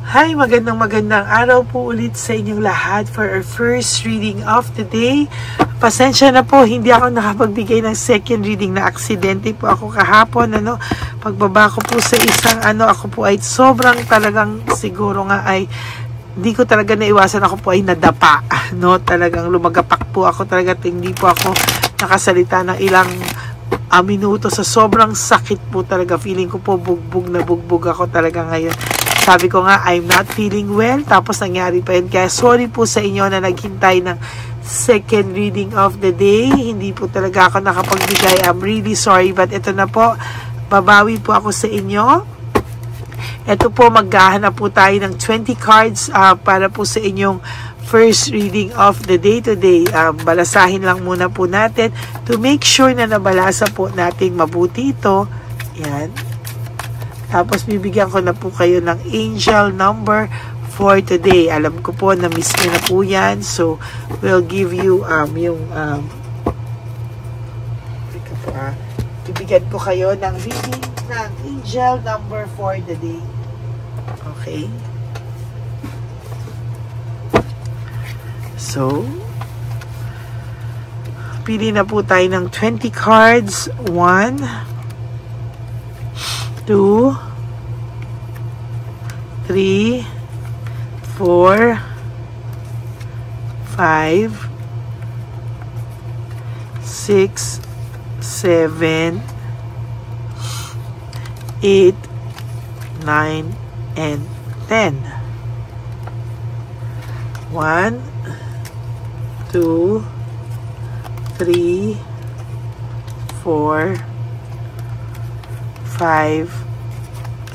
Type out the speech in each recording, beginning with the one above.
Hi, magandang araw po ulit sa inyong lahat for our first reading of the day. Pasensya na po, hindi ako nakapagbigay ng second reading na aksidente po ako kahapon. Pagbaba ko po sa isang ako po ay sobrang talagang siguro nga ay hindi ko talaga naiwasan, ako po ay nadapa. Talagang lumagapak po ako talaga, hindi po ako nakasalita ng ilang minuto sa sobrang sakit po talaga. Feeling ko po bugbog ako talaga ngayon. Sabi ko nga, I'm not feeling well. Tapos nangyari pa yun. Kaya sorry po sa inyo na naghintay ng second reading of the day. Hindi po talaga ako nakapagbigay. I'm really sorry. But ito na po, babawi po ako sa inyo. Ito po, maghahanap po tayo ng 20 cards para po sa inyong first reading of the day today. Balasahin lang muna po natin to make sure na nabalasa po natin mabuti ito. Yan. Tapos bibigyan ko na po kayo ng angel number for today. Alam ko po na miss nyo na po yan. So, we'll give you bibigyan ko kayo ng reading ng angel number for the day. Okay? So, pili na po tayo ng 20 cards. 1, 2, 3, 4, 5, 6, 7, 8, 9, and 10. 1, 2, 3, 4, 5,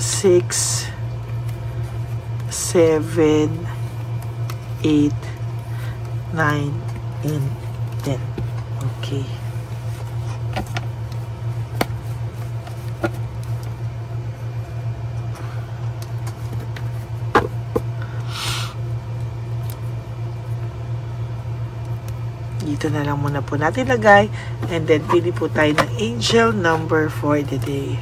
6, 7, 8, 9, and 10. Okay. Dito na lang muna po natin lagay, and then pili po tayo ng angel number for the day.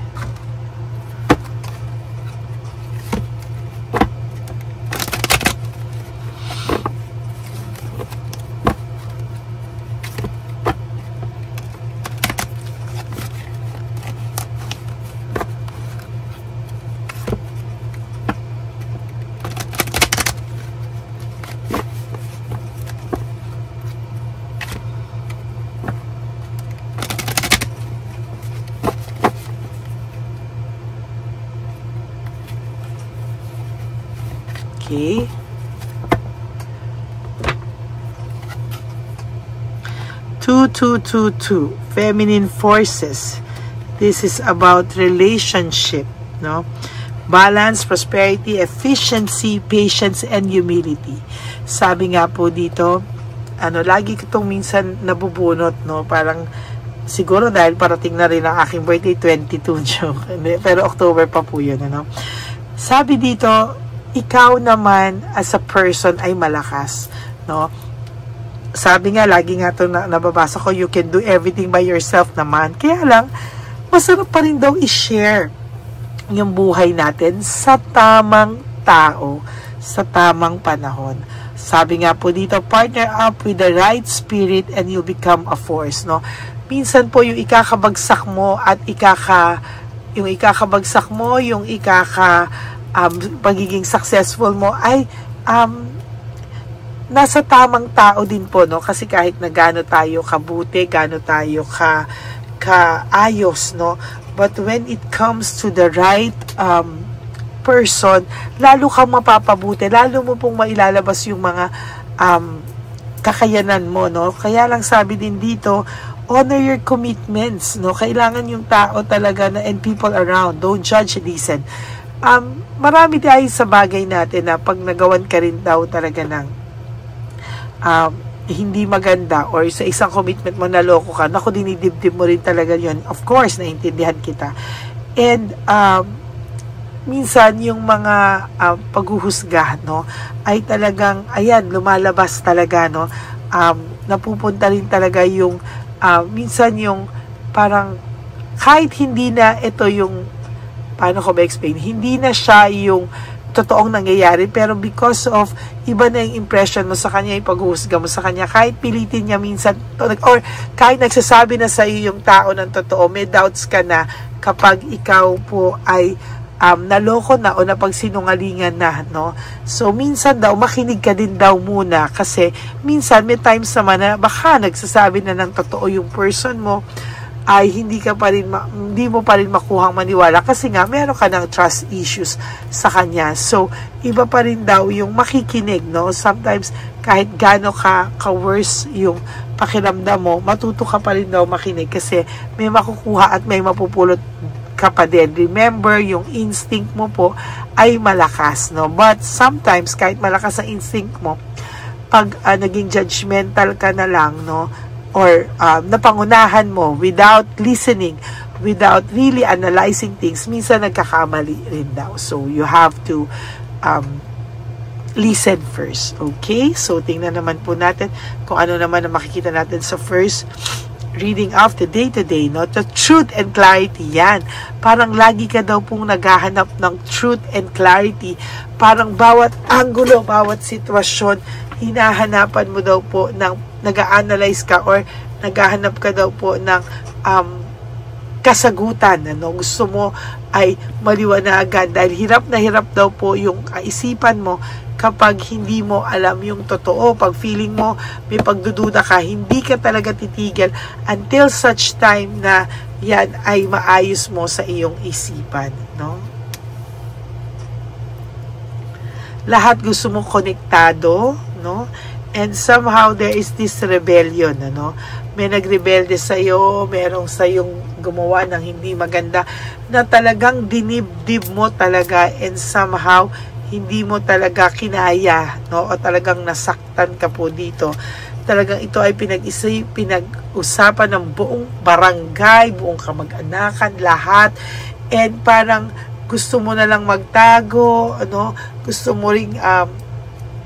Okay. 2, feminine forces. This is about relationship, no? Balance, prosperity, efficiency, patience, and humility. Sabi nga po dito, lagi ko itong minsan nabubunot, no? Parang, siguro dahil parating na rin ang aking birthday, 22, joke. Pero October pa po yun, Sabi dito, ikaw naman as a person ay malakas, no? Sabi nga, lagi nga ito nababasa ko, you can do everything by yourself naman. Kaya lang, masarap pa rin daw i-share yung buhay natin sa tamang tao, sa tamang panahon. Sabi nga po dito, partner up with the right spirit and you'll become a force, no? Minsan po yung ikakabagsak mo at pagiging successful mo ay nasa tamang tao din po, no? Kasi kahit na gaano tayo kabuti, gaano tayo kaayos, no? But when it comes to the right person, lalo kang mapapabuti, lalo mo pong mailalabas yung mga kakayanan mo, no? Kaya lang sabi din dito, honor your commitments, no? Kailangan yung tao talaga and people around, don't judge, listen. Marami tayo sa bagay natin na pag nagawan ka rin daw talaga ng hindi maganda or sa isang commitment mo naloko ka, naku, dinidibdib mo rin talaga yun. Of course, naintindihan kita. And minsan yung mga paghuhusga, no, ay talagang, ayan, lumalabas talaga, no, napupunta rin talaga yung minsan yung parang kahit hindi na ito yung paano ko ba explain? Hindi na siya yung totoong nangyayari, pero because of iba na yung impression mo sa kanya, yung paghuhusga mo sa kanya, kahit pilitin niya minsan, or kahit nagsasabi na sa iyo yung tao ng totoo, may doubts ka na kapag ikaw po ay naloko na o napagsinungalingan na, no? So, minsan daw, makinig ka din daw muna kasi minsan may times naman na baka nagsasabi na ng totoo yung person mo, ay hindi mo pa rin makuhang maniwala kasi nga meron ka ng trust issues sa kanya. So, iba pa rin daw yung makikinig, no? Sometimes, kahit gaano ka-worse yung pakiramdam mo, matuto ka pa rin daw makinig kasi may makukuha at may mapupulot ka pa din. Remember, yung instinct mo po ay malakas, no? But sometimes, kahit malakas ang instinct mo, pag naging judgmental ka na lang, no? Or napangunahan mo without listening, without really analyzing things, minsan nagkakamali rin daw. So, you have to listen first. Okay? So, tingnan naman po natin kung ano naman ang makikita natin sa first reading of the day today, no? The truth and clarity, yan. Parang lagi ka daw pong naghahanap ng truth and clarity. Parang bawat angulo, bawat sitwasyon, hinahanapan mo daw po ng nag-a-analyze ka or naghahanap ka daw po ng kasagutan. Ano? Gusto mo ay maliwanagan dahil hirap na hirap daw po yung isipan mo kapag hindi mo alam yung totoo. Pag feeling mo may pagdududa ka, hindi ka talaga titigil until such time na yan ay maayos mo sa iyong isipan. No? Lahat gusto mo konektado, no? And somehow there is this rebellion, ano? May nagrebelde sa iyo, merong sa iyong gumawa ng hindi maganda na talagang dinibdib mo talaga and somehow hindi mo talaga kinaya, no? O talagang nasaktan ka po dito. Talagang ito ay pinag-usapan ng buong barangay, buong kamag-anakan, lahat. And parang gusto mo na lang magtago, ano? Gusto mo ring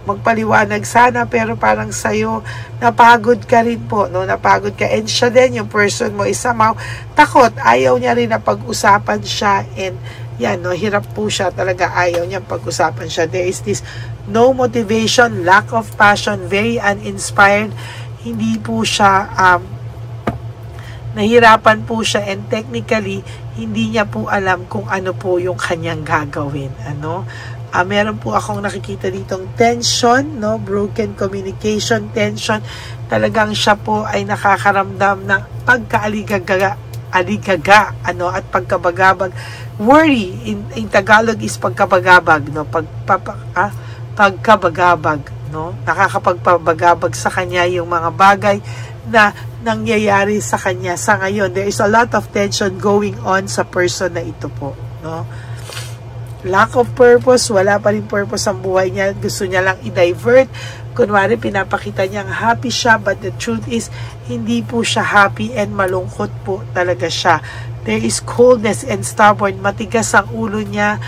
magpaliwanag sana, pero parang sa'yo, napagod ka rin po, no? Napagod ka. And siya din, yung person mo, is somehow takot. Ayaw niya rin na pag-usapan siya. And yan, no? Hirap po siya. Talaga ayaw niya pag-usapan siya. There is this no motivation, lack of passion, very uninspired. Hindi po siya, nahirapan po siya. And technically, hindi niya po alam kung ano po yung kanyang gagawin. Ano? Meron po akong nakikita ditong tension, no? Broken communication, tension. Talagang siya po ay nakakaramdam ng pagkaaligaga, ano, at pagkabagabag. Worry, in Tagalog is pagkabagabag, no? Pagkabagabag, no? Nakakapagpabagabag sa kanya yung mga bagay na nangyayari sa kanya sa ngayon. There is a lot of tension going on sa person na ito po, no? Lack of purpose, wala pa rin purpose ang buhay niya. Gusto niya lang i-divert. Kunwari, pinapakita niyang happy siya, but the truth is, hindi po siya happy and malungkot po talaga siya. There is coldness and stubborn. Matigas ang ulo niya.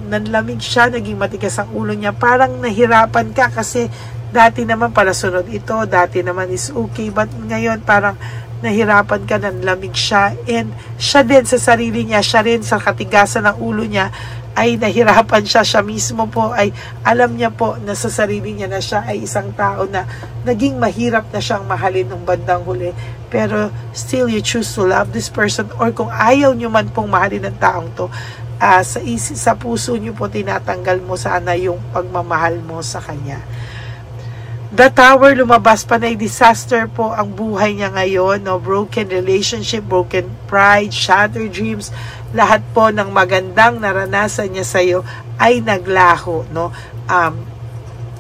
Nanlamig siya, naging matigas ang ulo niya. Parang nahirapan ka kasi dati naman palasunod ito, dati naman is okay, but ngayon parang nahirapan ka, nanlamig siya. And siya din sa sarili niya, siya rin sa katigasan ng ulo niya, ay nahirapan siya. Siya mismo po ay alam niya po na sa sarili niya na siya ay isang tao na naging mahirap na siyang mahalin ng bandang huli. Pero still you choose to love this person, or kung ayaw niyo man pong mahalin ng taong to, sa puso niyo po tinatanggal mo sana yung pagmamahal mo sa kanya. The Tower, lumabas pa na disaster po ang buhay niya ngayon, no? Broken relationship, broken pride, shattered dreams, lahat po ng magandang naranasan niya sa iyo ay naglaho, no?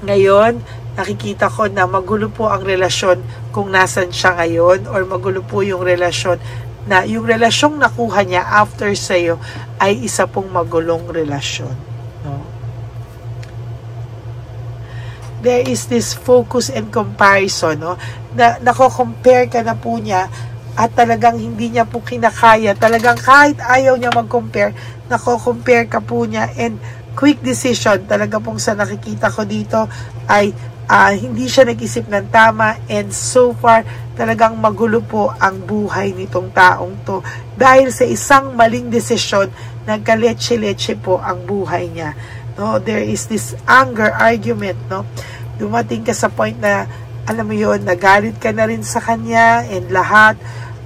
Ngayon, nakikita ko na magulo po ang relasyon kung nasan siya ngayon, or magulo po yung relasyon na yung relasyong nakuha niya after sa iyo ay isa pong magulong relasyon, no? There is this focus and comparison, no? Na nako-compare ka na po niya at talagang hindi niya po kinakaya. Talagang kahit ayaw niya mag-compare, nako-compare ka po niya, and quick decision. Talaga pong sa nakikita ko dito ay hindi siya nag-isip ng tama, and so far talagang magulo po ang buhay nitong taong to. Dahil sa isang maling desisyon, nagkaletse-letse po ang buhay niya. no? There is this anger argument, no? Dumating ka sa point na, alam mo yun, nagalit ka na rin sa kanya and lahat.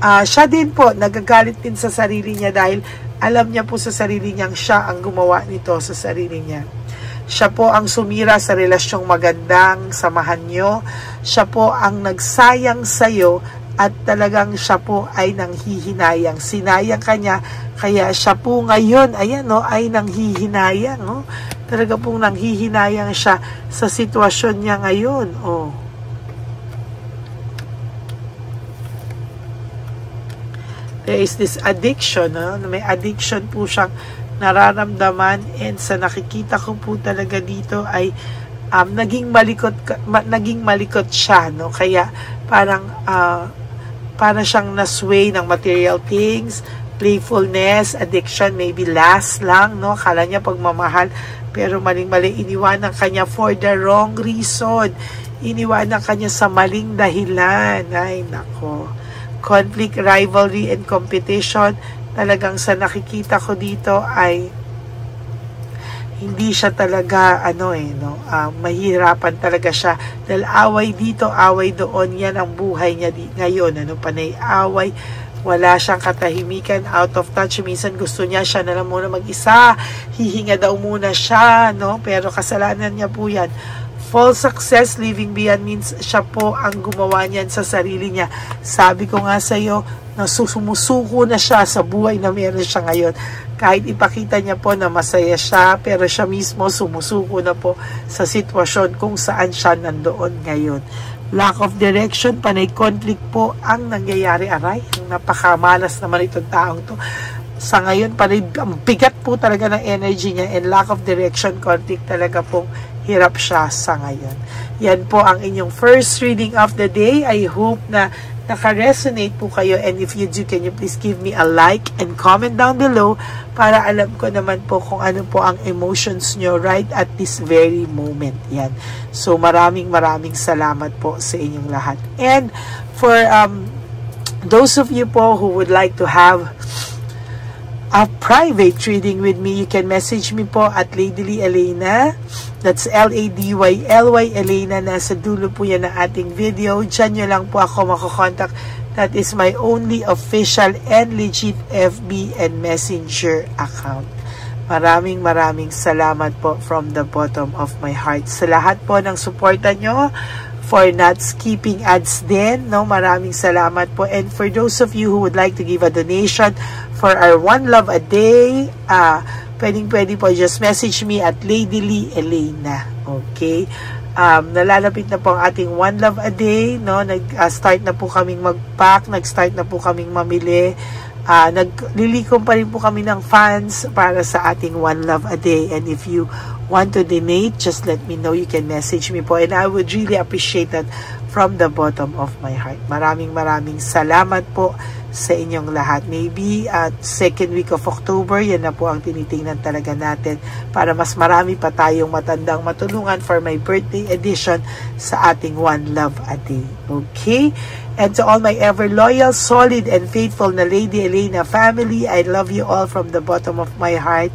Siya din po, nagagalit din sa sarili niya dahil alam niya po sa sarili niyang siya ang gumawa nito sa sarili niya. Siya po ang sumira sa relasyong magandang samahan nyo. Siya po ang nagsayang sa'yo at talagang siya po ay nanghihinayang. Sinayang kanya, kaya siya po ngayon, ayan no, ay nanghihinayang. No? Talaga pong nanghihinayang siya sa sitwasyon niya ngayon. Oh. There is this addiction, no? May addiction po siyang nararamdaman, and sa nakikita ko po talaga dito ay naging malikot siya, no? Kaya parang para siyang nasway ng material things, playfulness, addiction, maybe last lang, no? Akala niya pagmamahal, pero maling-mali, iniwanan kanya for the wrong reason. Iniwanan kanya sa maling dahilan. Ay, nako. Conflict, rivalry, and competition. Talagang sa nakikita ko dito ay hindi siya talaga mahirapan talaga siya dahil away dito, away doon. Yan ang buhay niya ngayon, panay away, wala siyang katahimikan, out of touch. Minsan gusto niya siya na lang muna mag-isa, hihinga daw muna siya, no? Pero kasalanan niya po yan. False success, living beyond means siya po ang gumawa niyan sa sarili niya. Sabi ko nga sa iyo, sumusuko na siya sa buhay na meron siya ngayon. Kahit ipakita niya po na masaya siya, pero siya mismo sumusuko na po sa sitwasyon kung saan siya nandoon ngayon. Lack of direction, panay conflict po ang nangyayari. Aray, napakamalas naman itong taong to. Sa ngayon, panay, ang bigat po talaga ng energy niya, and lack of direction, conflict talaga pong hirap siya sa ngayon. Yan po ang inyong first reading of the day. I hope na naka-resonate po kayo, and if you do, can you please give me a like and comment down below para alam ko naman po kung ano po ang emotions nyo right at this very moment. Yan. So maraming salamat po sa inyong lahat. And for those of you po who would like to have a private reading with me, you can message me po at Ladyly Elena. That's Ladyly Elena. Nasa dulo po yan ng ating video. Diyan nyo lang po ako makokontak. That is my only official and legit FB and Messenger account. Maraming salamat po from the bottom of my heart. Sa lahat po ng suporta nyo, for not skipping ads din, no? Maraming salamat po. And for those of you who would like to give a donation for our One Love a Day, pwede po, just message me at Ladyly Elena. Okay? Nalalapit na po ang ating One Love a Day, no? Nag-start na po kaming mag-pack, nag-start na po kaming mamili. Naglilikom pa rin po kami ng funds para sa ating One Love a Day. And if you want to donate, just let me know. You can message me po, and I would really appreciate that from the bottom of my heart. Maraming salamat po sa inyong lahat. Maybe at second week of October, yan na po ang tinitingnan talaga natin para mas marami pa tayong matandang matulungan for my birthday edition sa ating One Love a Day. Okay? And to all my ever loyal, solid, and faithful na Lady Elena family, I love you all from the bottom of my heart.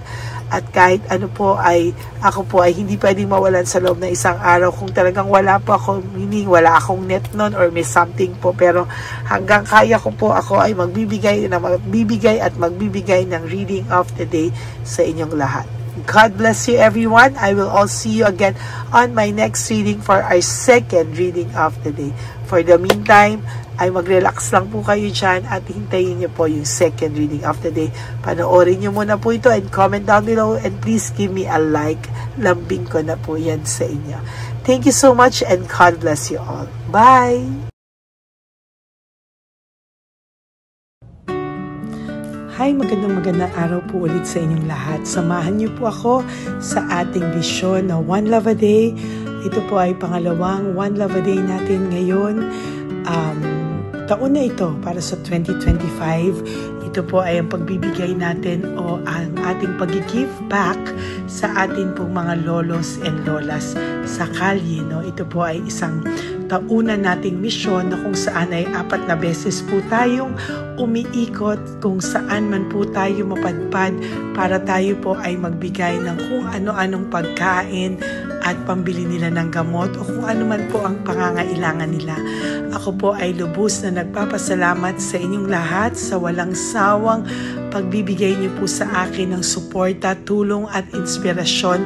At kahit ano po ay, ako po ay hindi pwedeng mawalan sa loob ng isang araw. Kung talagang wala akong net nun or may something po, pero hanggang kaya ko po, ako ay magbibigay ng reading of the day sa inyong lahat. God bless you everyone. I will all see you again on my next reading for our second reading of the day. For the meantime, ay mag-relax lang po kayo dyan at hintayin nyo po yung second reading of the day. Panoorin nyo muna po ito and comment down below, and please give me a like. Lambing ko na po yan sa inyo. Thank you so much, and God bless you all. Bye! Hi, magandang araw po ulit sa inyong lahat. Samahan niyo po ako sa ating vision na One Love a Day. Ito po ay pangalawang One Love a Day natin ngayon. Taon na ito para sa 2025. Ito po ay ang pagbibigay natin o ang ating pag-give back sa atin pong mga lolos and lolas sa kalye. No? Ito po ay isang taunan nating misyon na kung saan ay 4 na beses po tayong umiikot kung saan man po tayo mapadpad para tayo po ay magbigay ng kung ano-anong pagkain at pambili nila ng gamot o kung ano man po ang pangangailangan nila. Ako po ay lubos na nagpapasalamat sa inyong lahat sa walang sawang pagbibigay niyo po sa akin ng suporta, tulong at inspirasyon,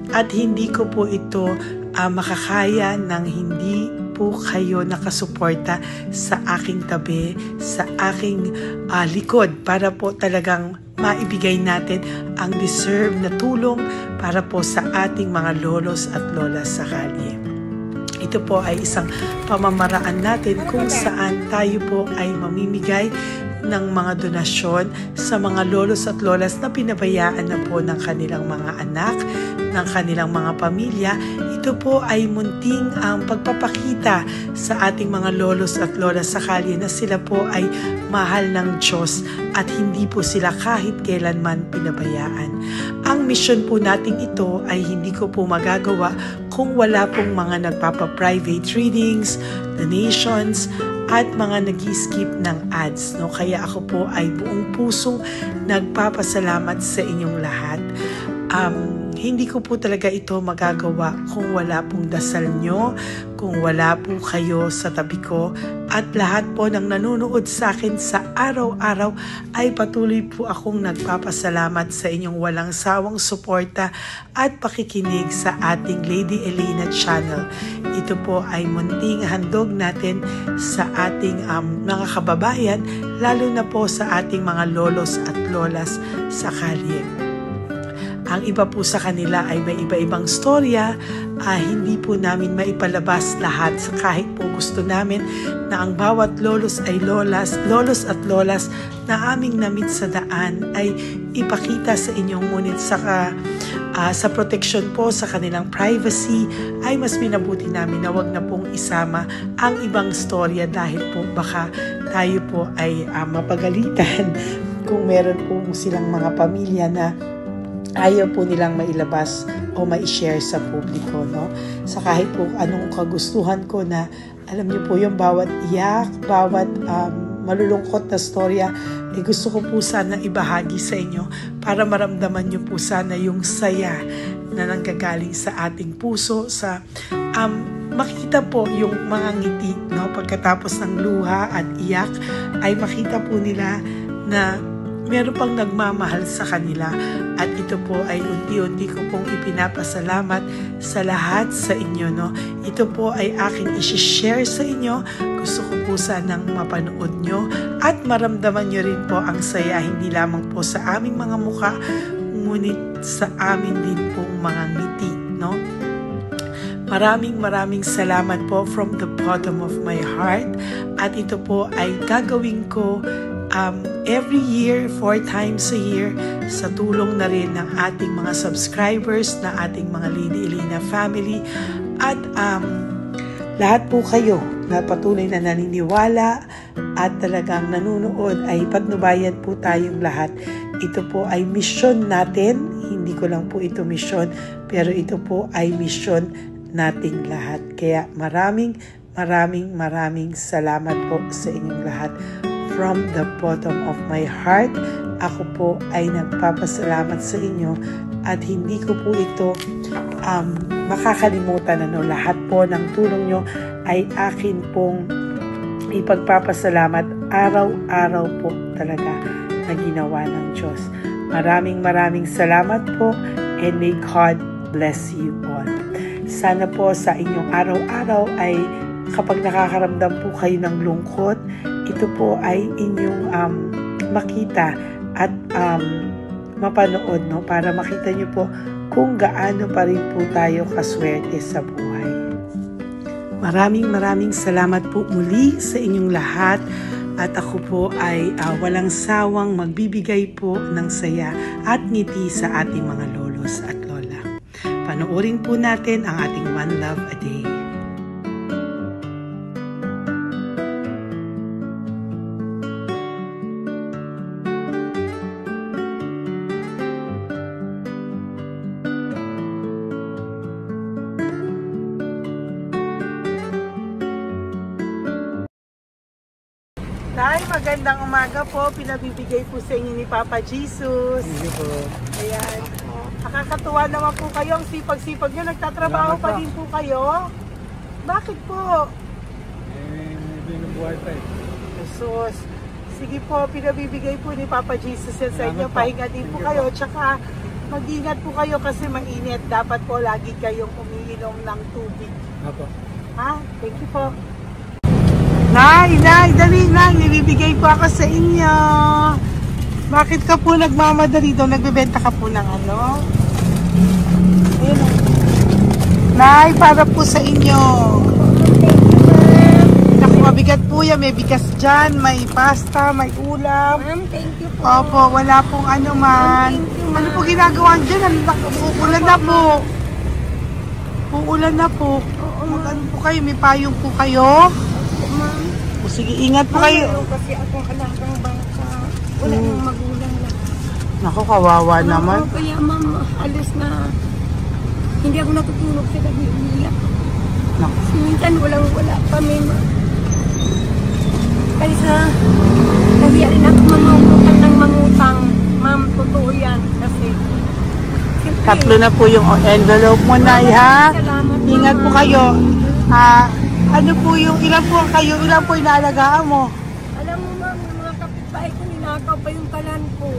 at hindi ko po ito makakaya ng hindi po kayo nakasuporta sa aking tabi, sa aking likod para po talagang maibigay natin ang deserve na tulong para po sa ating mga lolos at lolas sa kalye. Ito po ay isang pamamaraan natin kung saan tayo po ay mamimigay ng mga donasyon sa mga lolos at lolas na pinabayaan na po ng kanilang mga anak, ng kanilang mga pamilya. Ito po ay munting ang pagpapakita sa ating mga lolos at lolas sa kalye na sila po ay mahal ng Diyos at hindi po sila kahit kailanman pinabayaan. Ang mission po natin ito ay hindi ko po magagawa kung wala pong mga nagpapa-private readings, donations, at mga nag-skip ng ads. No? Kaya ako po ay buong pusong nagpapasalamat sa inyong lahat. Hindi ko po talaga ito magagawa kung wala pong dasal nyo, kung wala po kayo sa tabi ko, at lahat po ng nanonood sa akin sa araw-araw ay patuloy po akong nagpapasalamat sa inyong walang sawang suporta at pakikinig sa ating Lady Elena channel. Ito po ay munting handog natin sa ating mga kababayan, lalo na po sa ating mga lolos at lolas sa kalye. Ang iba po sa kanila ay may iba-ibang storya, hindi po namin maipalabas lahat kahit po gusto namin na ang bawat lolos at lolas na aming namit sa daan ay ipakita sa inyo, ngunit sa protection po sa kanilang privacy ay mas minabuti namin na wag na pong isama ang ibang storya dahil po baka tayo po ay mapagalitan kung meron po silang mga pamilya na ayaw po nilang mailabas o ma-share sa publiko, no? Sa kahit po anong kagustuhan ko na, alam niyo po yung bawat iyak, bawat malulungkot na storya, gusto ko po sana ibahagi sa inyo para maramdaman niyo po sana yung saya na nanggagaling sa ating puso, sa makita po yung mga ngiti, no? Pagkatapos ng luha at iyak ay makita po nila na meron pang nagmamahal sa kanila, at ito po ay unti-unti ko pong ipinapasalamat sa lahat sa inyo, no? Ito po ay aking isi-share sa inyo. Gusto ko po sanang mapanood nyo at maramdaman nyo rin po ang saya, hindi lamang po sa aming mga mukha, ngunit sa amin din pong mga ngiti, no? Maraming salamat po from the bottom of my heart, at ito po ay gagawin ko every year, 4 times a year, sa tulong na rin ng ating mga subscribers, na ating mga Lady Elena family, at lahat po kayo na patuloy na naniniwala at talagang nanonood, ay patnubayan po tayong lahat. Ito po ay mission natin, hindi ko lang po ito mission, pero ito po ay mission nating lahat. Kaya maraming salamat po sa inyong lahat. From the bottom of my heart, ako po ay nagpapasalamat sa inyo, at hindi ko po ito makakalimutan. Lahat po ng tulong nyo ay akin pong ipagpapasalamat araw-araw po talaga na ginawa ng Diyos. Maraming salamat po, and may God bless you all. Sana po sa inyong araw-araw ay kapag nakakaramdam po kayo ng lungkot, ito po ay inyong makita at mapanood, no? Para makita nyo po kung gaano pa rin po tayo kaswerte sa buhay. Maraming salamat po muli sa inyong lahat, at ako po ay walang sawang magbibigay po ng saya at ngiti sa ating mga lolos at lola. Panoorin po natin ang ating One Love a Day. Nay, magandang umaga po. Pinabibigay po sa inyo ni Papa Jesus. Hindi po. Ayan. Nakakatuwa naman po kayo. Ang sipag-sipag nyo. Nagtatrabaho pa din po kayo. Bakit po? Hindi ng buhay pa eh. Jesus. Sige po, pinabibigay po ni Papa Jesus yan sa inyo. Pahinga din po kayo. Tsaka mag-ingat po kayo kasi mainit. Dapat po lagi kayong umiinom ng tubig. Apo. Ha? Thank you po. Nay, dali na. Ibibigay po ako sa inyo. Bakit ka po nagmamadali daw? Nagbebenta ka po ng ano? Ayun. Nay, para po sa inyo. Naku, mabigat po yan. May bigas dyan, may pasta, may ulam. Ma'am, thank you po. Opo, wala pong ano man. Ano po ginagawa dyan? Uulan na po. Uulan na po. Mag-ano po kayo? May payong po kayo? Ma'am. O sige, ingat po kayo. Kasi akong alagang bangka. Wala nang magulang na. Naku, kawawa naman. Kaya ma'am, alis na. Hindi ako natutulog sa gabi. Umiyak. Naku. Minsan wala kami. Kaysa, nahiya rin ako mamangutang ng mangutang. Ma'am, totoo yan. Kasi, siyempre, Tatlo na po yung envelope mo, Nay, ha? salamat, Ingat po ma'am. kayo. Ano po yung, ilan po kayo, ilan po inaalagaan mo? Alam mo ma'am, yung mga kapitbahay ko, ninakaw pa yung kalan ko.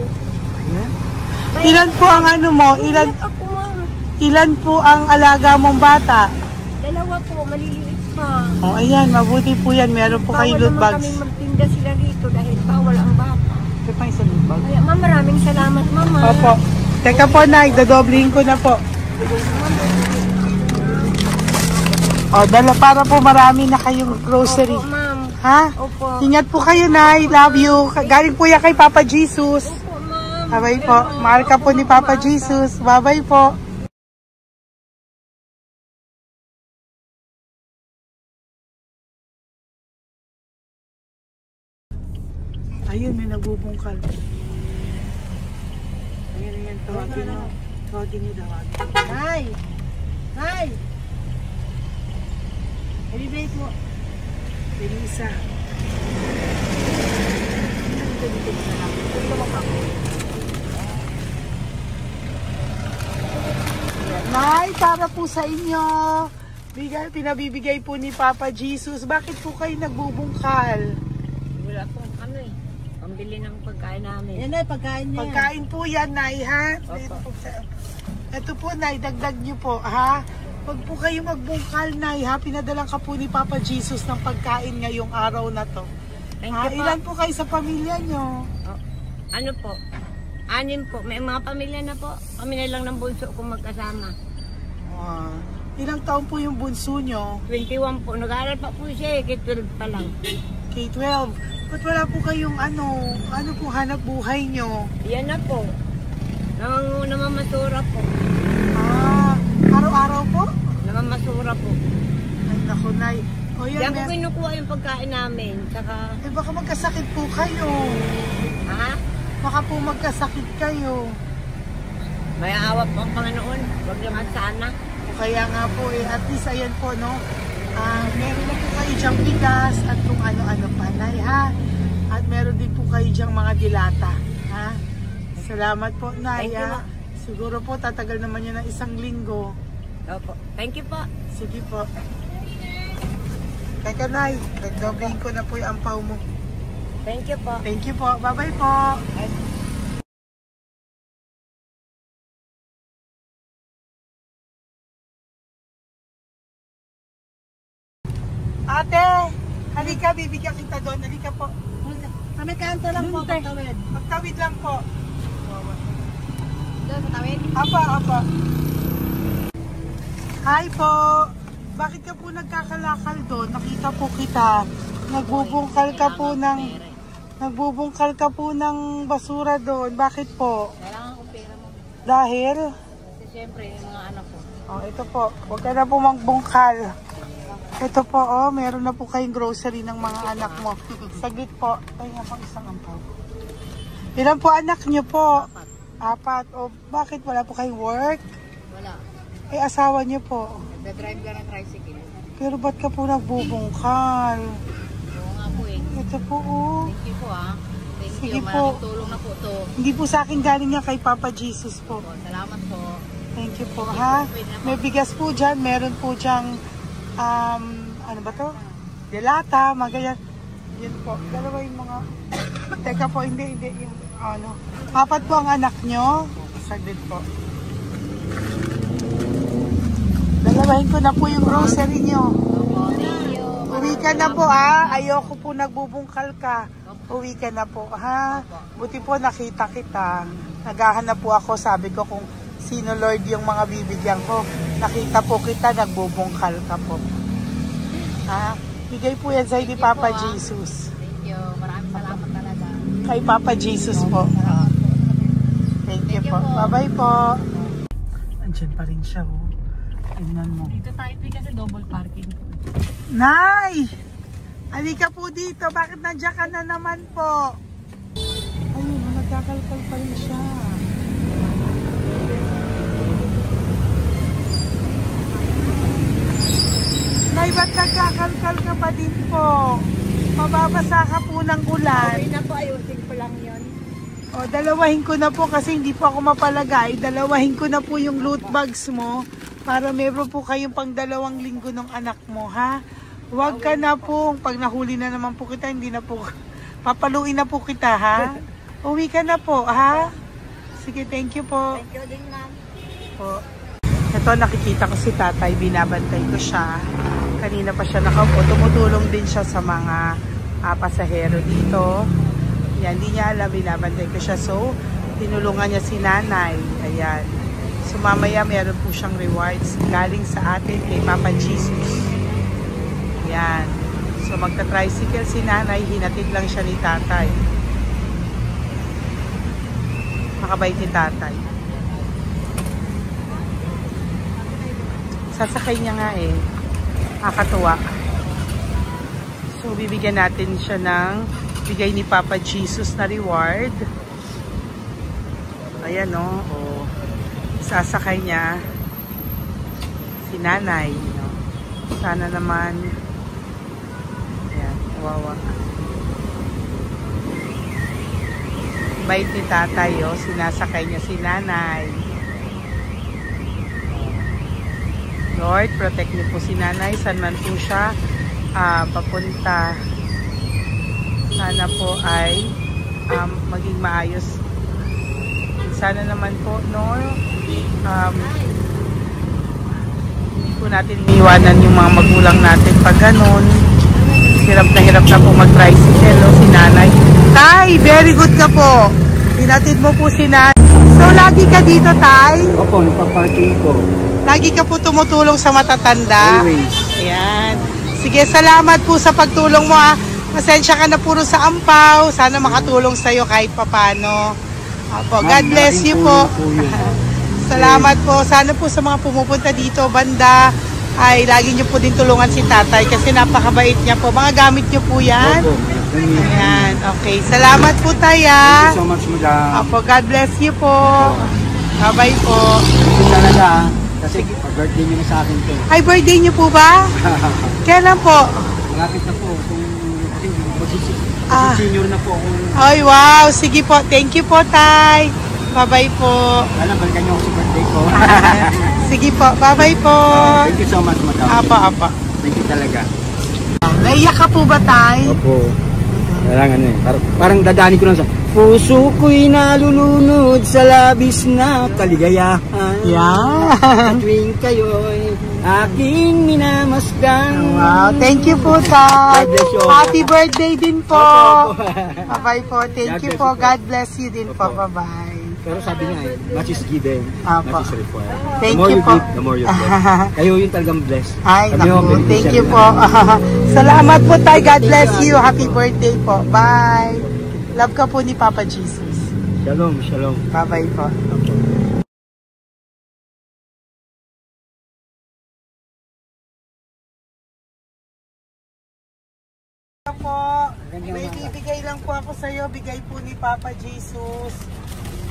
Ilan po ang ano mo? Umiyak ako ma'am. Ilan po ang alaga mong bata? Dalawa po, maliliit pa. O, ayan, mabuti po yan. Meron po kayo loot Bawal naman bags. kami magtinda sila rito dahil bawal ang bata. Ito pa yung loot bag. Kaya ma'am, maraming salamat mama. Opo. Teka po, Nay, dadoblihin ko na po. O, dala para po marami na kayong grocery. Opo ma'am. Ha? Opo. Ingat po kayo, Nay. Love you. Galing po yan kay Papa Jesus. Opo ma'am. Bye-bye po. Mahal ka po ni Papa Jesus. Bye-bye po. Ayun, may nagbubungkal. Ayan, tawagin mo. Tawagin niyo, tawagin. Hi! Hi! Ibibigay po. Elisa. Nay, para po sa inyo. Pinabibigay po ni Papa Jesus. Bakit po kayo nagbubungkal? Wala pong ano eh. Pambili ng pagkain namin. Yan ay pagkain niya. Pagkain po yan, Nay, ha? Ito po, Nay, dagdag niyo po, ha? Huwag po kayo magbungkal, Nay, ha? Pinadalang ka po ni Papa Jesus ng pagkain ngayong araw na to. Thank you po. Ilan po kayo sa pamilya nyo? Oh, ano po? 6 po. May mga pamilya na po. Kami na lang ng bunso kung magkasama. Ilang taon po yung bunso nyo? 21 po. Nag-aaral pa po siya eh. K-12 pa lang. K-12. Ba't wala po kayong ano po hanap buhay nyo? Yan na po. Namamasura po. Araw-araw po? Namamasura po. Ay, naku, Nay. O yan, Diyan ko kinukuha yung pagkain namin. Saka, baka magkasakit po kayo. ha? Baka po magkasakit kayo. May awa po ang Panginoon. Huwag naman sana. O kaya nga po at least ayan po, no? Meron na po kayo dyang bigas at kung ano-ano pa, Nay, ha? At meron din po kayo dyang mga dilata, ha? Salamat po, Nay, Thank you, ha? Ma. Siguro po tatagal naman yun ng 1 linggo. Opo. Thank you po. Sige po. Teka, Nay, nagdobling ko na po yung ampaw mo. Thank you po. Thank you po. Bye-bye po. Ate, halika, bibigyan kita doon. Halika po. Kami kanto lang po, pagtawid. Magtawid lang po. Doon, patawid? Apa. Hi po. Bakit ka po nagkakalakal doon? Nakita po kita. Nagbubungkal ka po ng basura doon. Bakit po? Kailangan ko pera mo. Dahil? Kasi siyempre, yung mga anak ko. Oh, ito po. Huwag ka na po magbungkal. Ito po, oh, meron na po kayong grocery ng mga anak mo. Saglit po. Ay, ako isang ampaw. Ilan po anak niyo po? 4. O, bakit wala po kayong work? Wala. Eh, asawa niyo po. Nagda-drive lang ng tricycle. Pero ba't ka po nagbubungkal? Oo nga po eh. Ito po, oh. Thank you po Thank Sige you. po. Maraming tulong na po to. Hindi po sa akin galing yan, kay Papa Jesus po. Salamat po. Thank you po, ha? May bigas po dyan, meron po dyang, ano ba to? Delata, mga ganyan. Yun po, dalawa yung mga, teka po, hindi, yung, ano. Apat po ang anak nyo. Saglit po. Dalawahin ko na po yung grocery nyo. Uwi ka na po, ha? Ayoko po nagbubungkal ka. Uwi ka na po, ha? Buti po nakita kita. Naghahanap po ako, sabi ko kung sino Lord yung mga bibigyan ko. Nakita po kita, nagbubungkal ka po. Ha? Bigay po yan sa'yo ni Papa Jesus. Thank you. Maraming salamat talaga. Kay Papa Jesus po. Thank you po. Bye-bye po. Andiyan pa rin siya, oh. Tingnan mo. Dito tayo kasi double parking. Nay! Halika po dito. Bakit nandiyan ka na naman po? Ayun, nagkakalkal pa rin siya. Nay, ba't nagkakalkal ka pa din po? Mababasa ka po ng ulan. Okay na po, ayusin ko lang yun. O, dalawahin ko na po kasi hindi po ako mapalagay. Dalawahin ko na po yung loot bags mo para meron po kayong pang 2 linggo ng anak mo, ha? Huwag ka na po. Pag nahuli na naman po kita, hindi na po, papaluin na po kita, ha? Uwi ka na po, ha? Sige, thank you po. Thank you din, ma'am. Po. Ito, nakikita ko si tatay, binabantay ko siya. Kanina pa siya nakaupo. Tumutulong din siya sa mga pasahero dito. Yan, hindi niya alam, binabantay ko siya. So, tinulungan niya si nanay. Ayan. So, mamaya meron po siyang rewards galing sa atin kay Papa Jesus. Ayan. So, magta-tricycle si nanay. Hinatid lang siya ni tatay. Makabait ni tatay. Sasakay niya nga eh. Nakakatuwa. So, bibigyan natin siya ng bigay ni Papa Jesus na reward. Ayan, no? O, sasakay niya si nanay. No? Sana naman. Ayan, kawawa. Bait ni tatay, oh. Sinasakay niya si nanay. Lord, protect niyo po si nanay. Saan man po siya papunta. Sana po ay maging maayos. Sana naman po, no? Hindi po natin iniwanan yung mga magulang natin pag ganun. Hirap na po mag-tricycle, no? Si nanay. Tay, very good ka po. Pinatid mo po si nanay. So, lagi ka dito, Tay? Opo, nagpa-parking ko. Lagi ka po tumutulong sa matatanda. Always. Ayan. Sige, salamat po sa pagtulong mo, ha. Pasensya ka na puro sa ampaw. Sana makatulong sa'yo kahit papano. Opo, God bless you po. Salamat po. Sana po sa mga pumupunta dito, banda, ay lagi nyo po din tulungan si tatay kasi napakabait niya po. Mga gamit nyo po yan. Opo. Ayan, okay. Salamat po tayo. Thank you so much, madam. Opo, God bless you po. Bye-bye po. Ito talaga, kasi birthday niyo na sa akin to. Ay, birthday niyo po ba? Kailan po? Malapit na po. Kasi senior na po ako. Ay, wow. Sige po. Thank you po, Tay. Bye-bye po. Alam, balikan niyo ako sa birthday ko. Sige po. Bye-bye po. Thank you so much, madam. Apa. Thank you talaga. Naiyak ka po ba, Tay? Opo. Kailangan eh. Parang dadaanin ko lang sa puso ko'y nalulunod sa labis na kaligayahan. Yan. Tuwing kayo'y aking minamasdan. Wow. Thank you po, Tay. God bless you. Happy birthday din po. Opo. Bye-bye po. Thank you po. God bless you din po. Bye-bye. Pero sabi nga eh, much is given, Apo. much is required. Thank The more you you po. give, the more you get. Kayo yung talagang blessed. Ay, Kami naku. yung Thank beneficiary you po. Salamat po, Tay. God bless you. Happy birthday po. Bye. Love ka po ni Papa Jesus. Shalom, shalom. Bye-bye po. May bibigay lang po ako sa iyo. Bigay po ni Papa Jesus.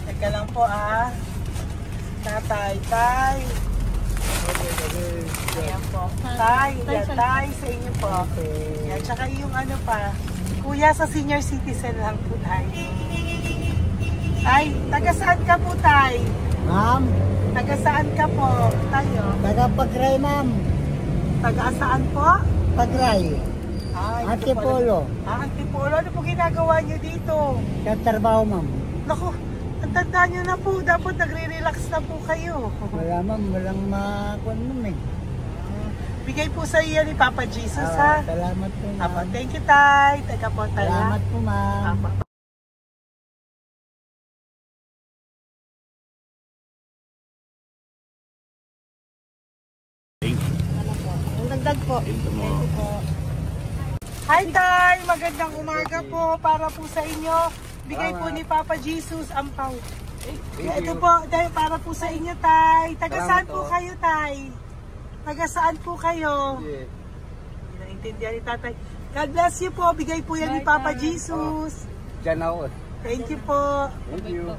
Teka lang po, Tatay, Tay. Ayan po. Tay, yan, Tay sa inyo po. Yan, tsaka yung ano pa. Kuya, sa senior citizen lang po tayo. Tay, taga saan ka po, Tay? Ma'am, Taga saan ka po? Tayo. taga Pagray, ma'am. Taga saan po? Pagray. Ay, Antipolo. Antipolo. Ano po ginagawa nyo dito? Sa trabaho, ma'am. Naku, ang tanda nyo na po. Dapat nagre-relax na po kayo. Wala, ma'am. Walang makuan, ma'am eh. Bigay po sa iyo ni Papa Jesus, ha? Salamat po, ma'am. Apo, thank you, Tay. Taga po, Tay. Salamat po, ma'am. Apo. Dagdag po. Hi, Tay! Magandang umaga po para po sa inyo. Bigay po ni Papa Jesus ang pau. Ito po, Tay, para po sa inyo, Tay. Taga saan po kayo, Tay? Taga saan po kayo? Hindi naintindihan ni Tatay. God bless you po. Bigay po yan ni Papa Jesus. Diyan ako. Thank you po. Thank you.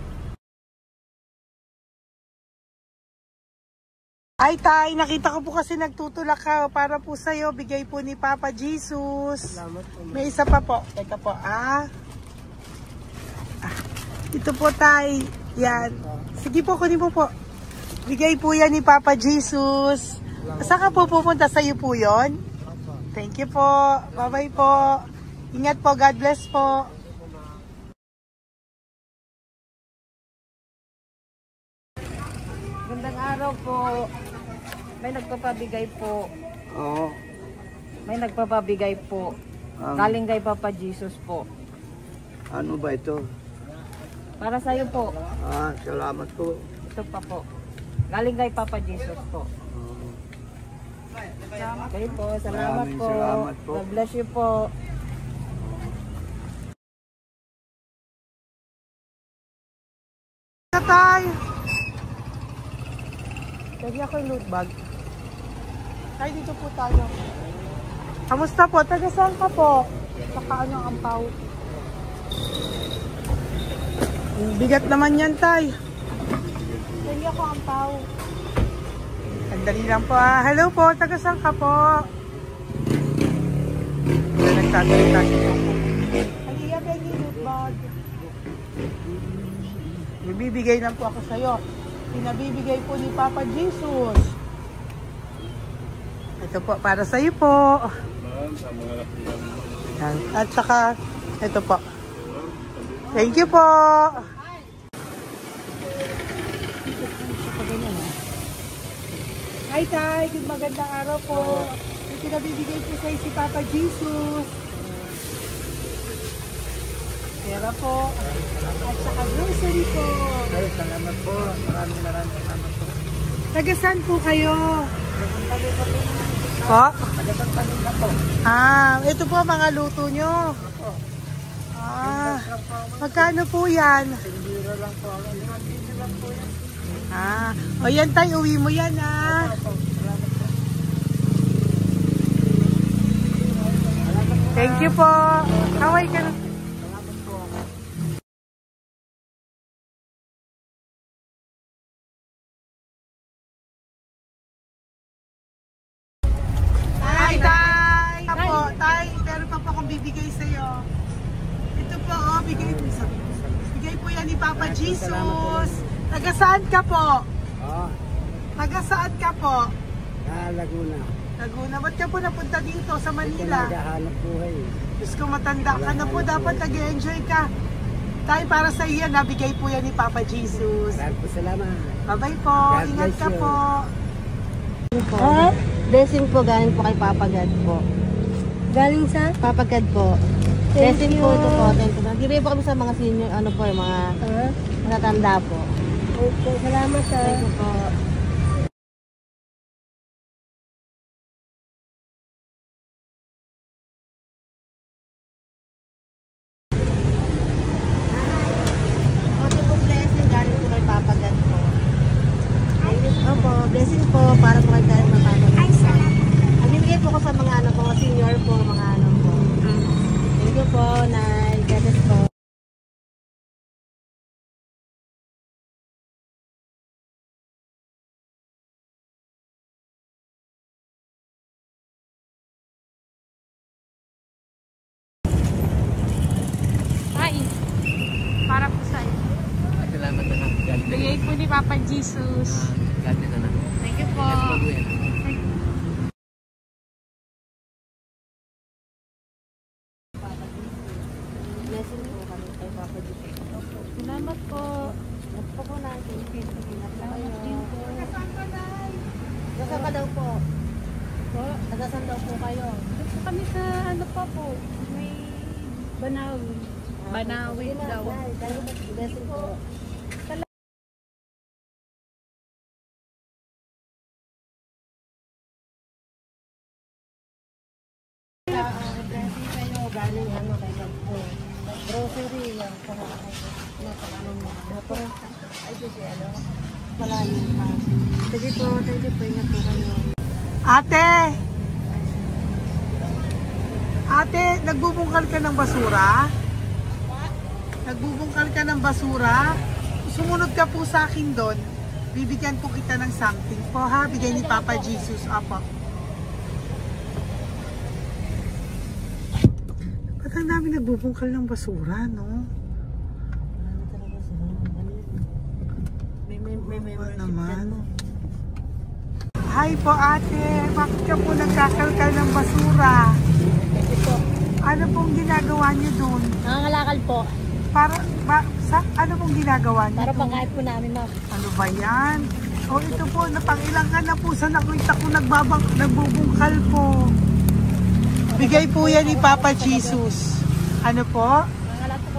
Ay, Tay, nakita ko po kasi nagtutulak ka para po sa'yo. Bigay po ni Papa Jesus. Salamat po, ma'am. May isa pa po. Teka po, Ito po, Tay. Yan. Sige po, kunin mo po. Bigay po yan ni Papa Jesus. Saan ka po pupunta? Sa'yo po yun? Thank you po. Bye-bye po. Ingat po. God bless po. Gandang araw po. May nagpapabigay po. Oo. May nagpapabigay po. Galing kay Papa Jesus po. Ano ba ito? Para sa'yo po. Salamat po. Ito pa po. Galing kay Papa Jesus po. Okay po. Salamat Maraming po. salamat po. God bless you po. Tay! Lagi ako yung loot bag. Tay, dito po tayo. Kamusta po? Taga saan ka po? Saka ano ang ampaw? Bigat naman yan, Tay. Lagi ako ampaw. Sandali lang po, Hello po, taga saan ka po? Nagsasalita siya po. Halika, Benny, loot bag. Bibigay lang po ako sa'yo. Pinabibigay po ni Papa Jesus. Ito po, para sa'yo po. Yan. At saka, ito po. Thank you po. Hi, Tay. Good magandang araw po. May pinabibigay po sa'yo si Papa Jesus. Pera po. At saka grocery po. Ay, salamat po. Maraming salamat po. Taga saan po kayo? Po? Taga-Pagpalinda po. Ito po mga luto nyo. Magkano po yan? Biro lang po. 5 lang po yan. O yan Tay, uwi mo yan Thank you po. Kaway ka na. Hi, Tay! Tay, meron pa po akong bibigay sa'yo. Ito po, bigay po yan ni Papa Jesus. Taga saan ka po? Taga saan ka po? Laguna. Laguna. Ba't ka po napunta dito sa Manila? Naghahanap buhay. Diyos ko, matanda ka na po. Dapat nag-enjoy ka. Tay, para sa iyo, nabigay po yan ni Papa Jesus. Maraming po salamat. Bye-bye po. God Ingat bless ka you. po. Blessing po galing po kay Papa God po. Galing sa? Papa God po. Thank Blessing you. po ito po. Thank you. Nagdibay po kami sa mga senior, ano po, yung mga matatanda po. Okay, salamat Thank you po. Ito po blessing galing po kay Papa God po. Opo, blessing po para po kay Papa God. Ay, salamat. Nagbibigay po ko sa mga ano po, senior po, mga ano po. Thank you po, Nay. God bless po. Jesus. God bless na. Thank you po. Blessing po kami kay Papa Dito. Salamat po. Opo po natin. Ingat po kayo. Salamat din po. Nasaan ka daw po? Po. Nasaan daw po kayo? Gusto kami sa ano pa po. May Banawi. Banawi Sige na, daw. dahil blessing po. Blessing kayo. Galing ano kay God po. Grocery yan. Napakaano mo. Ay, sige, ano? Malalim pa. Sige po, thank you po. Ingat po kayo. Ate! Ate, nagbubungkal ka ng basura? Nagbubungkal ka ng basura? Sumunod ka po sa akin doon. Bibigyan po kita ng something po ha. Bigay ni Papa Jesus. Apo. Ba't ang dami nagbubungkal ng basura, no? Marami talaga sila. Ano yun? May Ano membership naman? dyan, no? Hi po ate. Bakit ka po nagkakalkal ng basura? Thank you po. Ano pong ginagawa niyo doon? Nangangalakal po. Ano pong ginagawa niyo Para doon? pangkahit po namin, ma'am. Ano ba yan? O ito po, napangilang ka na po sa nakita ko nagbubungkal po. Bigay po yan ni Papa Jesus. Ano po? Nangangalakal po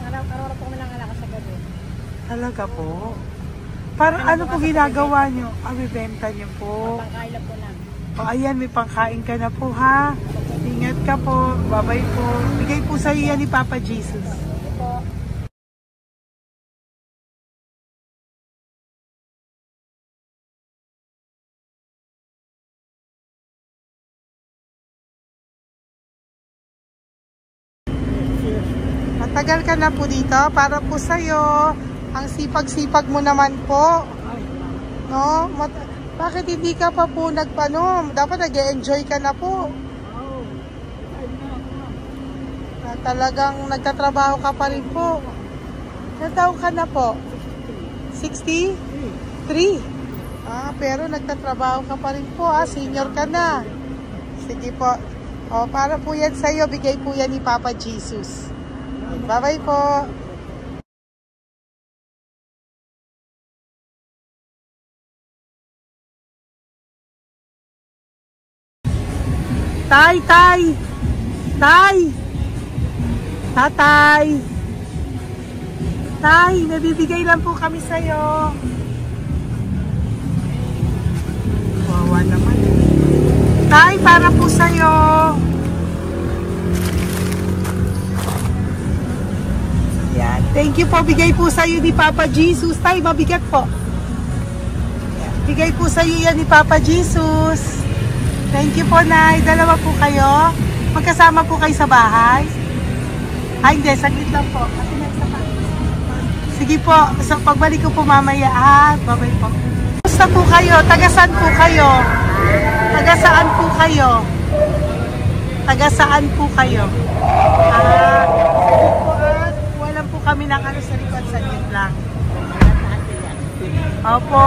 araw-araw po kami nangangalakal sa gabi. Talaga po? Para ano po ginagawa niyo? Bibenta niyo po. Pangkain lang po namin. O ayan, may pangkain ka na po ha. Ingat ka po. Bye-bye po. Bigay po sa iyo yan ni Papa Jesus. Po. Matagal ka na po dito para po sa'yo. Ang sipag-sipag mo naman po. No? Bakit hindi ka pa po nagpano? Dapat nag-e-enjoy ka na po. Talagang nagtatrabaho ka pa rin po. Ilang taon ka na po? 63? Pero nagtatrabaho ka pa rin po. Senior ka na. Sige po. O, para po yan sa'yo. Bigay po yan ni Papa Jesus. Bye-bye po. Tay! Tatay! Tay, nabibigay lang po kami sa'yo. Wawa naman. Tay, para po sa'yo. Yan. Thank you po. Bigay po sa'yo ni Papa Jesus. Tay, mabigat po. Bigay po sa'yo yan ni Papa Jesus. Thank you po, Nay. Dalawa po kayo. Magkasama po kayo sa bahay. Hindi. Saglit lang po. Sige po. So, pagbalik ko po mamaya. Bye-bye po. Gusto po kayo? Tagasaan po kayo? Tagasaan po kayo? Tagasaan po kayo? Walang po kami ng ano sa likod. Saglit lang. Opo.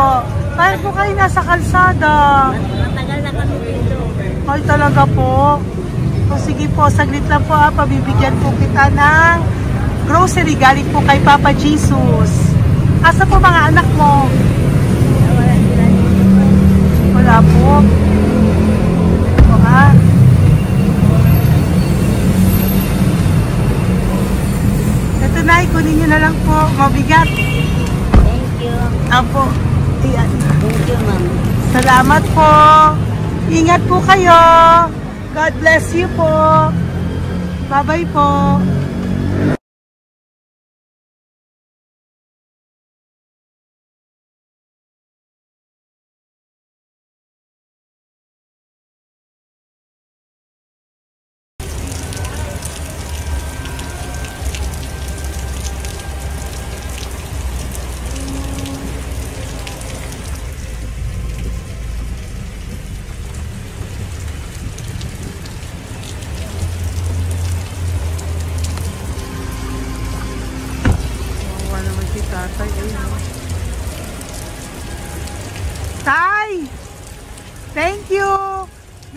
Tayo po kayo nasa kalsada. Matagal na kami dito. Ay, talaga po. O sige po, saglit lang po pabibigyan po kita ng grocery galing po kay Papa Jesus. Asa po mga anak mo? Wala po. O ha? Ito na, kunin nyo na lang po. Mabigat. Thank you. Apo. Ayan. Thank you, ma'am. Salamat po. Ingat po kayo. God bless you po. Bye-bye po. Thank you!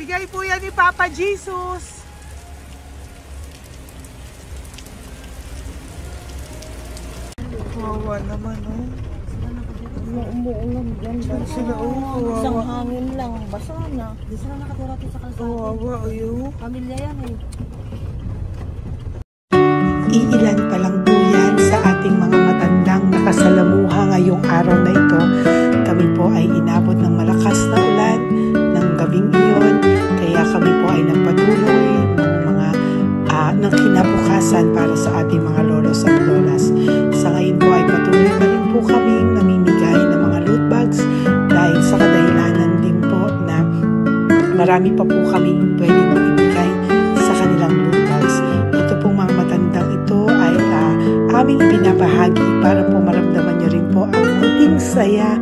Bigay po yan ni Papa Jesus. Kawawa naman, oh. Umuulan dyan. Sila, oh, Isang kawawa. hangin lang. Basa na. Di sila nakatira sa kalsada. Kawawa, oh. Pamilya yan eh. Iilan pa lang po yan sa ating mga matandang nakasalamuha ngayong araw na ito. Kami po ay inabot ng malakas na ulan ng gabing iyon. Kaya kami po ay nagpatuloy ng kinabukasan para sa ating mga lolos at lolas. Sa ngayon po ay patuloy pa rin po kami namimigay ng mga loot bags dahil sa kadahilanan din po na marami pa po kami pwede maibigay sa kanilang loot bags. Ito pong mga matandang ito ay aming ibinabahagi para po maramdaman nyo rin po ang munting saya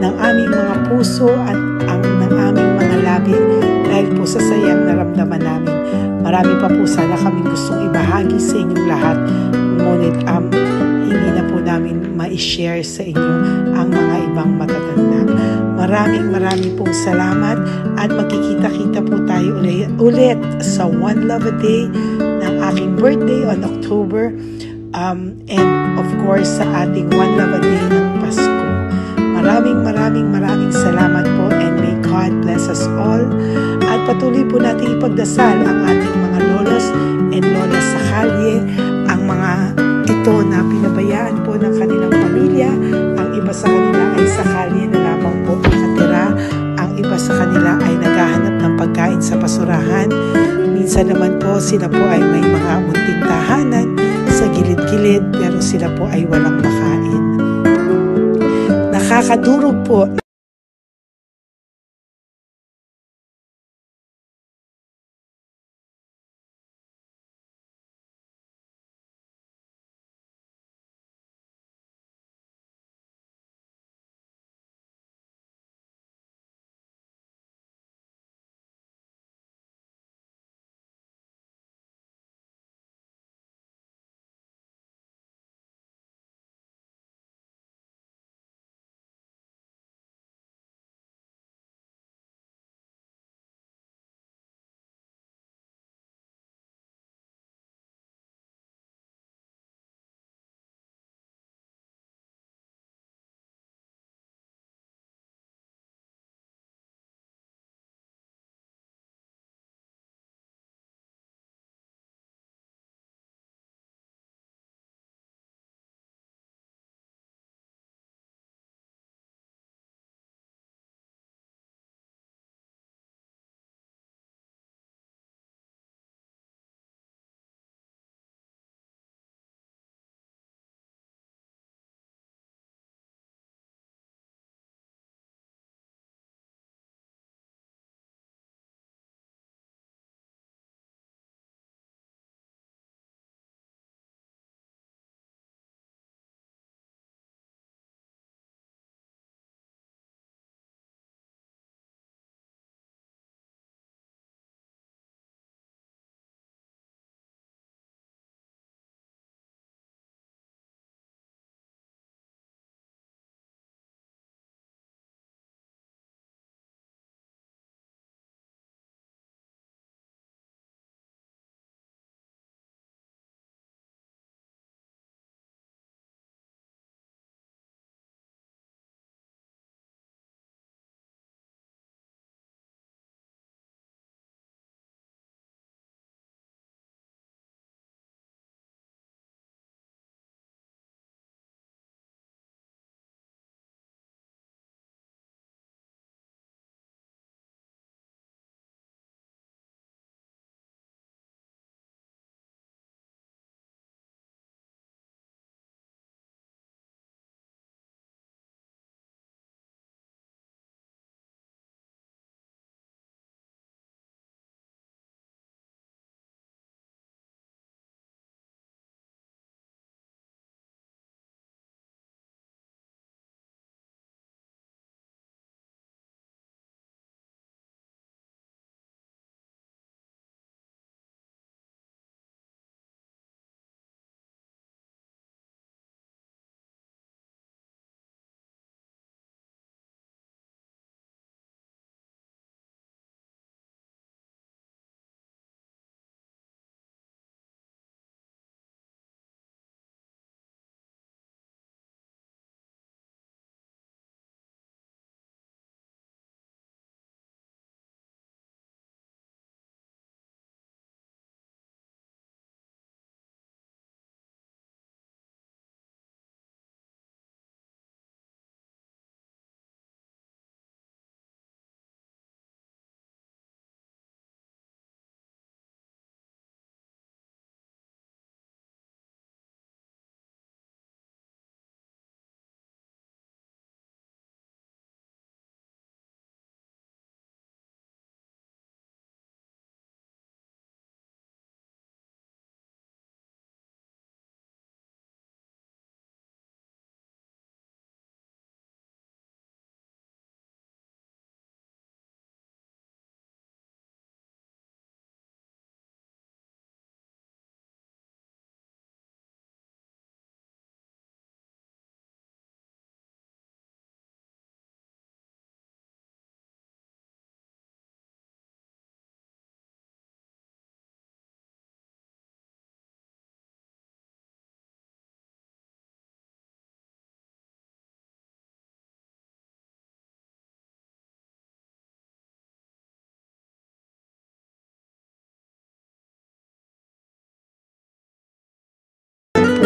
ng aming mga puso at ng aming mga labi dahil po sa sayang naramdaman namin. Marami pa po sana kaming gustong ibahagi sa inyong lahat, ngunit hindi na po namin ma-share sa inyo ang mga ibang matatanda. Maraming pong salamat at magkikita-kita po tayo ulit sa One Love a Day ng aking birthday on October and of course sa ating One Love a Day ng Pasko. Maraming salamat po and may God bless us all. At patuloy po natin ipagdasal ang ating mga lolos and lolas sa kalye, ang mga ito na pinabayaan po ng kanilang pamilya. Ang iba sa kanila ay sa kalye na lamang po nakatira. Ang iba sa kanila ay naghahanap ng pagkain sa basurahan. Minsan naman po sila po ay may mga munting tahanan sa gilid-gilid pero sila po ay walang makain. Nakakadurog po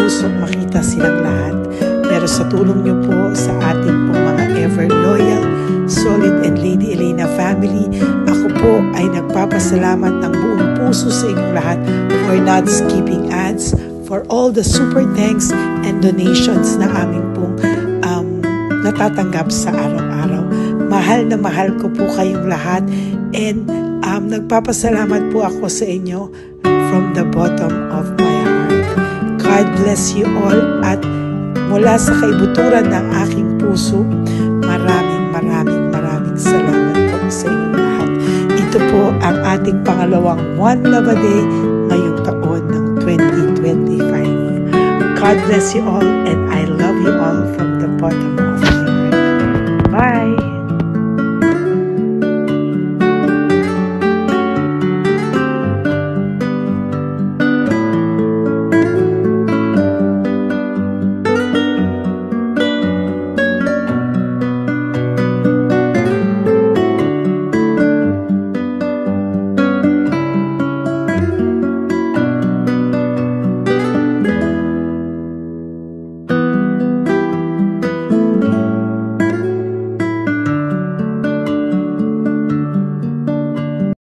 pusong makita silang lahat. Pero sa tulong niyo po sa ating pong mga ever loyal, solid and Lady Elena family, ako po ay nagpapasalamat ng buong puso sa inyong lahat for not skipping ads, for all the super thanks and donations na aming pong natatanggap sa araw-araw. Mahal na mahal ko po kayong lahat, and nagpapasalamat po ako sa inyo from the bottom of my heart. God bless you all, at mula sa kaibuturan ng aking puso, maraming salamat po sa inyong lahat. Ito po ang ating pangalawang One Love a Day ngayong taon ng 2025. God bless you all, and I love you all from the bottom